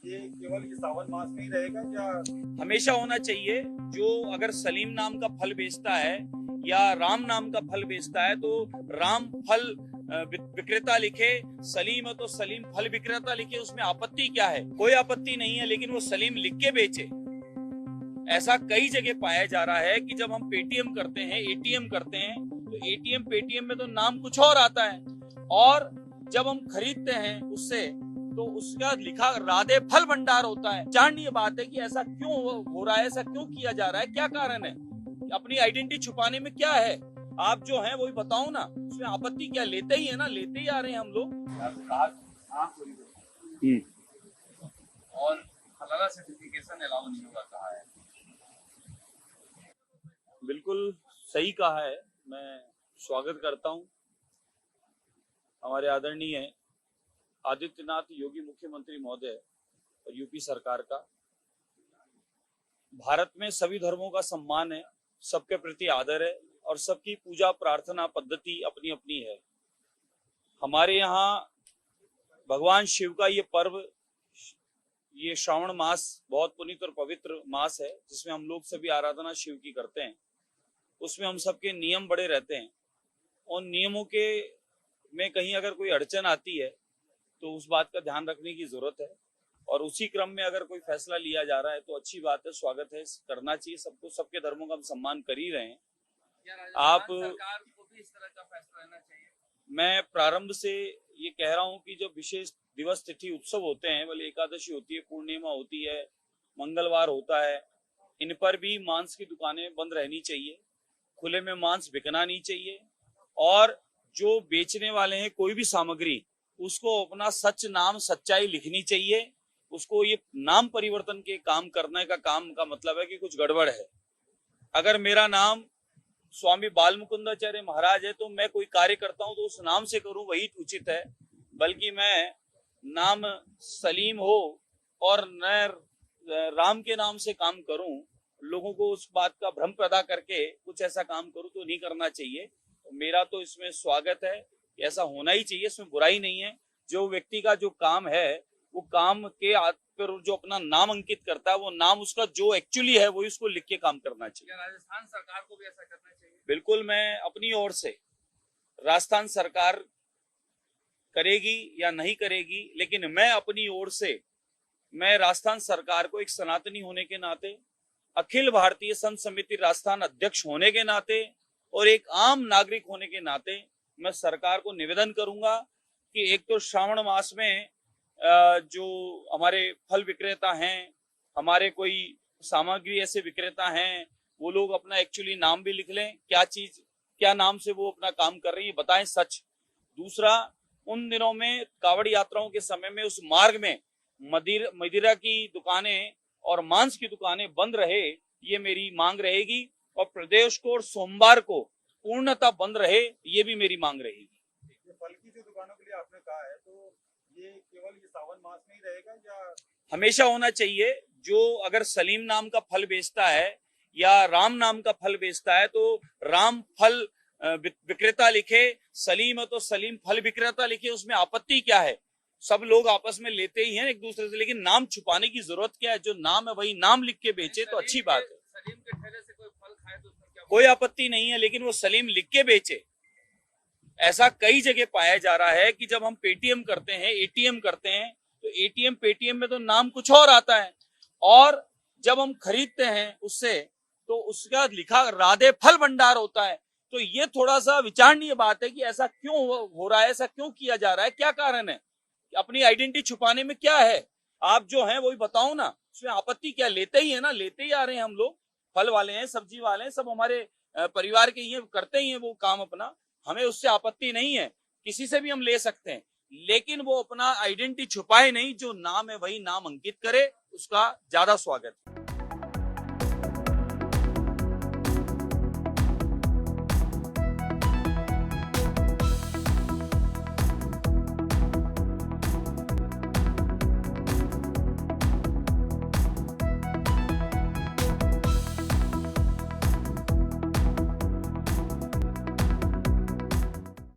ये केवल ये सावन मास में ही रहेगा या हमेशा होना चाहिए। जो अगर सलीम नाम का फल बेचता है या राम नाम का फल बेचता है तो राम फल विक्रेता लिखे, सलीम है तो सलीम फल विक्रेता लिखे, उसमें आपत्ति क्या है? कोई आपत्ति नहीं है, लेकिन वो सलीम लिख के बेचे। ऐसा कई जगह पाया जा रहा है कि जब हम पेटीएम करते हैं, एटीएम करते हैं, तो एटीएम पेटीएम में तो नाम कुछ और आता है, और जब हम खरीदते हैं उससे तो उसका लिखा राधे फल भंडार होता है। जाननीय बात है कि ऐसा क्यों हो रहा है, ऐसा क्यों किया जा रहा है, क्या कारण है? अपनी आइडेंटिटी छुपाने में क्या है? आप जो हैं वही बताओ ना, उसमें आपत्ति क्या? लेते ही है ना, लेते ही आ रहे हैं हम लोग। और हलाला सर्टिफिकेशन अलाउ नहीं होगा कहा है। बिल्कुल सही कहा है, मैं स्वागत करता हूं हमारे आदरणीय आदित्यनाथ योगी मुख्यमंत्री महोदय और यूपी सरकार का। भारत में सभी धर्मों का सम्मान है, सबके प्रति आदर है और सबकी पूजा प्रार्थना पद्धति अपनी अपनी है। हमारे यहाँ भगवान शिव का ये पर्व, ये श्रावण मास बहुत पुनीत और पवित्र मास है, जिसमें हम लोग सभी आराधना शिव की करते हैं। उसमें हम सबके नियम बड़े रहते हैं। उन नियमों के में कहीं अगर कोई अड़चन आती है तो उस बात का ध्यान रखने की जरूरत है, और उसी क्रम में अगर कोई फैसला लिया जा रहा है तो अच्छी बात है, स्वागत है, करना चाहिए सबको। सबके धर्मों का हम सम्मान कर ही रहे हैं। आप सरकार को भी इस तरह का फैसला लेना चाहिए। मैं प्रारंभ से ये कह रहा हूं कि जब विशेष दिवस तिथि उत्सव होते हैं, भले एकादशी होती है, पूर्णिमा होती है, मंगलवार होता है, इन पर भी मांस की दुकानें बंद रहनी चाहिए, खुले में मांस बिकना नहीं चाहिए, और जो बेचने वाले हैं कोई भी सामग्री, उसको अपना सच नाम सच्चाई लिखनी चाहिए। उसको ये नाम परिवर्तन के काम करने का काम का मतलब है कि कुछ गड़बड़ है। अगर मेरा नाम स्वामी बाल मुकुंदाचार्य महाराज है तो मैं कोई कार्य करता हूं तो उस नाम से करूं, वही उचित है। बल्कि मैं नाम सलीम हो और न राम के नाम से काम करूं, लोगों को उस बात का भ्रम पैदा करके कुछ ऐसा काम करूं, तो नहीं करना चाहिए। मेरा तो इसमें स्वागत है, ऐसा होना ही चाहिए, इसमें बुराई नहीं है। जो व्यक्ति का जो काम है, वो काम के पर जो अपना नाम अंकित करता है, वो नाम उसका जो एक्चुअली है वही उसको लिख के काम करना चाहिए। क्या राजस्थान सरकार को भी ऐसा करना चाहिए? बिल्कुल, मैं अपनी ओर से, राजस्थान सरकार करेगी या नहीं करेगी, लेकिन मैं अपनी ओर से, मैं राजस्थान सरकार को एक सनातनी होने के नाते, अखिल भारतीय संत समिति राजस्थान अध्यक्ष होने के नाते और एक आम नागरिक होने के नाते मैं सरकार को निवेदन करूंगा कि एक तो श्रावण मास में जो हमारे फल विक्रेता हैं, हमारे कोई सामग्री ऐसे विक्रेता हैं, वो लोग अपना एक्चुअली नाम भी लिख लें, क्या चीज क्या नाम से वो अपना काम कर रही है, बताएं सच। दूसरा, उन दिनों में कावड़ यात्राओं के समय में उस मार्ग में मदिरा की दुकानें और मांस की दुकानें बंद रहे, ये मेरी मांग रहेगी। और प्रदेश को और सोमवार को पूर्णतः बंद रहे, ये भी मेरी मांग रहेगी। फल की जो दुकानों के लिए आपने कहा है, तो ये केवल ये सावन मास में ही रहेगा या हमेशा होना चाहिए। जो अगर सलीम नाम का फल बेचता है या राम नाम का फल बेचता है तो राम फल विक्रेता लिखे, सलीम है तो सलीम फल विक्रेता लिखे, उसमें आपत्ति क्या है? सब लोग आपस में लेते ही हैं एक दूसरे से, लेकिन नाम छुपाने की जरूरत क्या है? जो नाम है वही नाम लिख के बेचे तो अच्छी बात है। सलीम के ठेले से कोई फल खाए तो उसमें क्या? कोई आपत्ति नहीं है, लेकिन वो सलीम लिख के बेचे। ऐसा कई जगह पाया जा रहा है कि जब हम पेटीएम करते हैं, एटीएम करते हैं, तो एटीएम पेटीएम में तो नाम कुछ और आता है, और जब हम खरीदते हैं उससे तो उसका लिखा राधे फल भंडार होता है। तो ये थोड़ा सा विचारणीय बात है कि ऐसा क्यों हो रहा है, ऐसा क्यों किया जा रहा है, क्या कारण है? अपनी आइडेंटिटी छुपाने में क्या है? आप जो हैं वही बताओ ना, उसमें आपत्ति क्या? लेते ही है ना, लेते ही आ रहे हैं हम लोग। फल वाले हैं, सब्जी वाले हैं, सब हमारे परिवार के ही करते ही हैं वो काम अपना, हमें उससे आपत्ति नहीं है, किसी से भी हम ले सकते हैं, लेकिन वो अपना आइडेंटिटी छुपाए नहीं, जो नाम है वही नाम अंकित करे, उसका ज्यादा स्वागत है।